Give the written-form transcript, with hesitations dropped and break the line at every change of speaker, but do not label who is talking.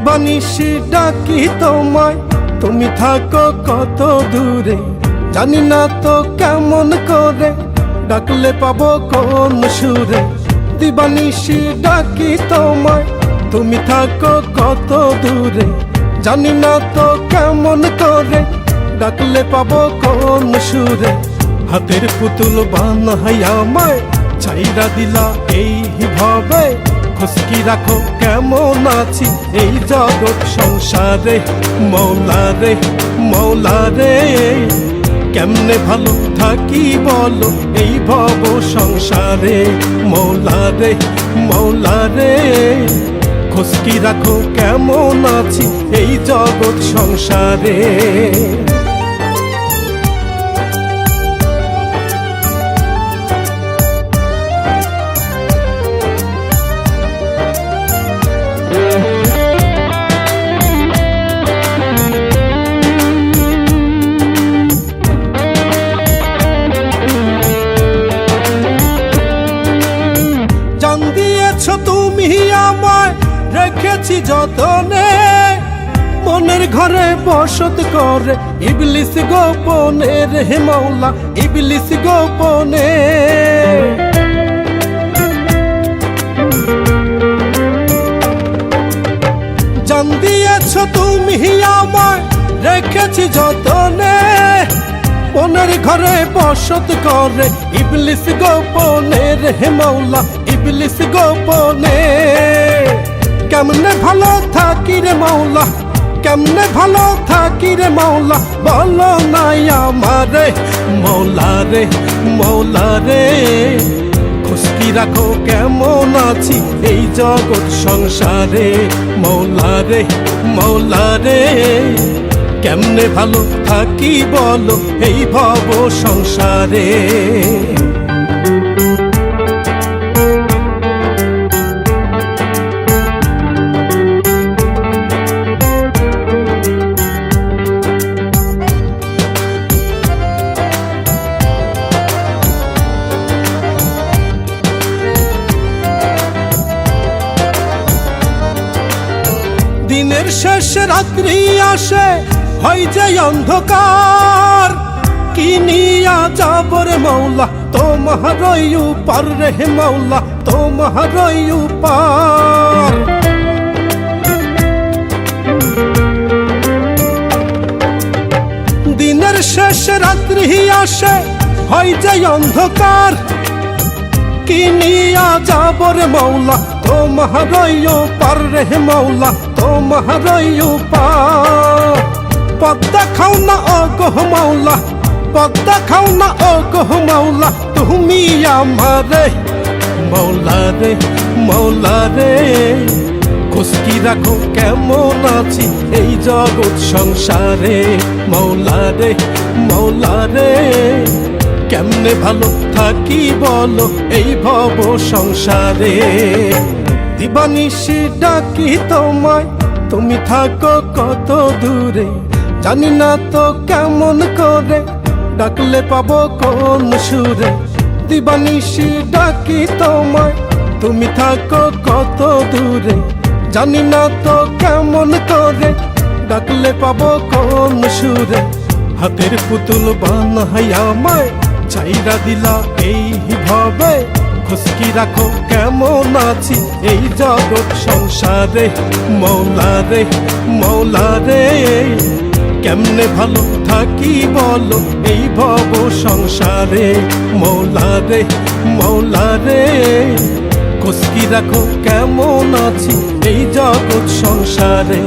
দিবানিশি ডাকি তোমায়, তুমি থাকো কত দূরে, জানি না তো কেমন করে ডাকলে পাবো কোন সুরে। দিবানিশি ডাকি তোমায়, তুমি থাকো কত দূরে, জানি না তো কেমন করে ডাকলে পাবো কোন সুরে। হাতের পুতুল বানাই আমায় ছাইরা দিলা এই ভাবে, খুশকি রাখো কেমন আছি এই জগৎ সংসারে। মৌলা রে মৌলা রে, কেমনে ভালো থাকি বলো এই ভব সংসারে। মৌলা রে মৌলা রে, খুশকি রাখো কেমন আছি এই জগৎ সংসারে। জান দিয়েছ তুমি আমায়, রেখেছি যতনে, মনের ঘরে বসত করে ইবলিস গোপনে রে মৌলা, ইবলিস গোপনে। জান দিয়েছ তুমি আমায়, রেখেছি যতনে, মনের ঘরে বসত করে ইবলিস গোপনে রে মৌলা, ইবলিস গোপনে। কেমনে ভালো থাকি রে মৌলা, কেমনে ভালো থাকি রে মৌলা, বলো নাই আমারে। মৌলা রে মৌলা রে, খুশকি রাখো কেমন আছি এই জগৎ সংসারে। মৌলা রে মৌলা রে, কেমনে ভালো থাকি বলো এই ভব সংসারে। দিনের শেষ রাত্রি আসে, হয় যে অন্ধকার, কি নিয়া যাব রে মৌলা তোমার উপার রে মৌলা, তোমার উপার। দিনের শেষ রাত্রি আসে, হয় যে অন্ধকার, কি নিয়া যাব রে মৌলা তোমার উপার রে মৌলা, তোমার উপার। পদ্মা খাও না ও গো মৌলা, পদ্মা খাও না ও গো মৌলা, তুমি আমারে। মৌলা রে মৌলা রে, খুশকি রাখো কেমন আছি এই জগৎ সংসারে। মৌলা রে মৌলা রে, কেমনে ভালো থাকি বলো এই ভব সংসারে। দিবানিশি ডাকি তোমায়, তুমি থাকো কত দূরে, জানি না তো কেমন করে ডাকলে পাবো কোন সুরে। দিবানিশি ডাকি তোমায়, তুমি থাকো কত দূরে, জানি না তো কেমন করে ডাকলে পাবো কোন সুরে। হাতের পুতুল বানাই আমায় ছাইরা দিলা এই ভাবে, খুশকি রাখো কেমন আছি এই জগৎ সংসারে। মৌলা রে মৌলা রে, কেমনে ভালো থাকি বলো এই ভব সংসারে। মৌলা রে মৌলা রে, খুশকি রাখো কেমন আছি এই জগৎ সংসারে।